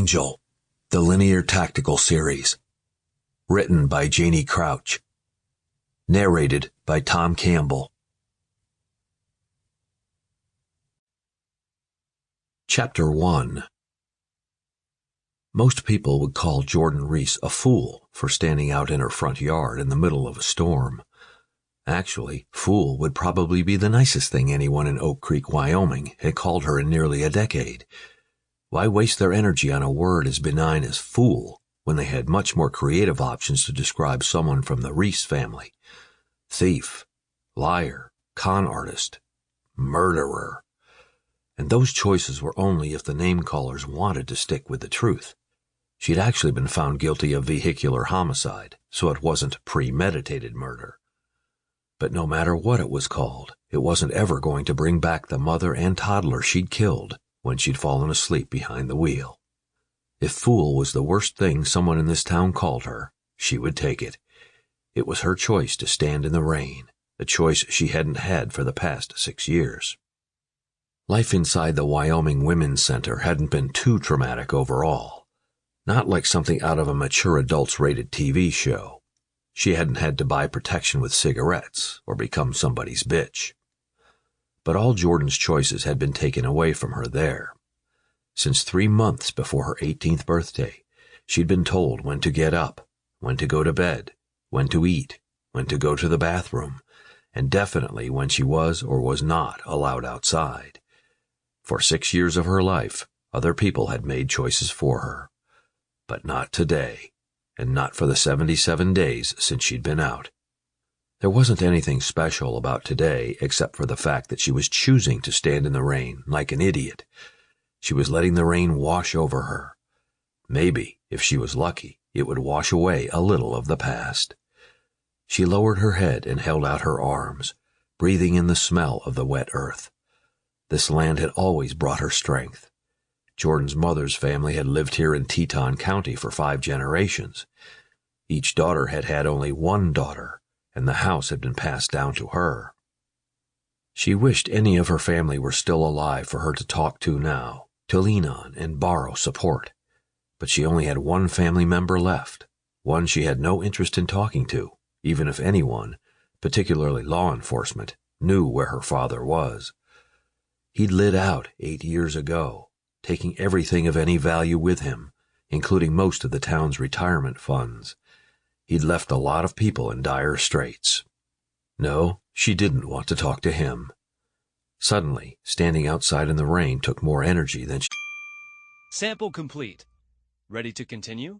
Angel, the linear tactical series. Written by Janie Crouch. Narrated by Tom Campbell. Chapter 1. Most people would call Jordan Reiss a fool for standing out in her front yard in the middle of a storm. Actually, fool would probably be the nicest thing anyone in Oak Creek, Wyoming had called her in nearly a decade. Why waste their energy on a word as benign as fool when they had much more creative options to describe someone from the Reiss family? Thief, liar, con artist, murderer. And those choices were only if the name-callers wanted to stick with the truth. She'd actually been found guilty of vehicular homicide, so it wasn't premeditated murder. But no matter what it was called, it wasn't ever going to bring back the mother and toddler she'd killed when she'd fallen asleep behind the wheel. If fool was the worst thing someone in this town called her, she would take it. It was her choice to stand in the rain, a choice she hadn't had for the past 6 years. Life inside the Wyoming Women's Center hadn't been too traumatic overall. Not like something out of a mature adults-rated TV show. She hadn't had to buy protection with cigarettes or become somebody's bitch. But all Jordan's choices had been taken away from her there. Since 3 months before her 18th birthday, she'd been told when to get up, when to go to bed, when to eat, when to go to the bathroom, and definitely when she was or was not allowed outside. For 6 years of her life, other people had made choices for her. But not today, and not for the 77 days since she'd been out. There wasn't anything special about today except for the fact that she was choosing to stand in the rain like an idiot. She was letting the rain wash over her. Maybe, if she was lucky, it would wash away a little of the past. She lowered her head and held out her arms, breathing in the smell of the wet earth. This land had always brought her strength. Jordan's mother's family had lived here in Teton County for 5 generations. Each daughter had had only one daughter, and the house had been passed down to her. She wished any of her family were still alive for her to talk to now, to lean on and borrow support. But she only had one family member left, one she had no interest in talking to, even if anyone, particularly law enforcement, knew where her father was. He'd lit out 8 years ago, taking everything of any value with him, including most of the town's retirement funds. He'd left a lot of people in dire straits. No, she didn't want to talk to him. Suddenly, standing outside in the rain took more energy than she... Sample complete. Ready to continue?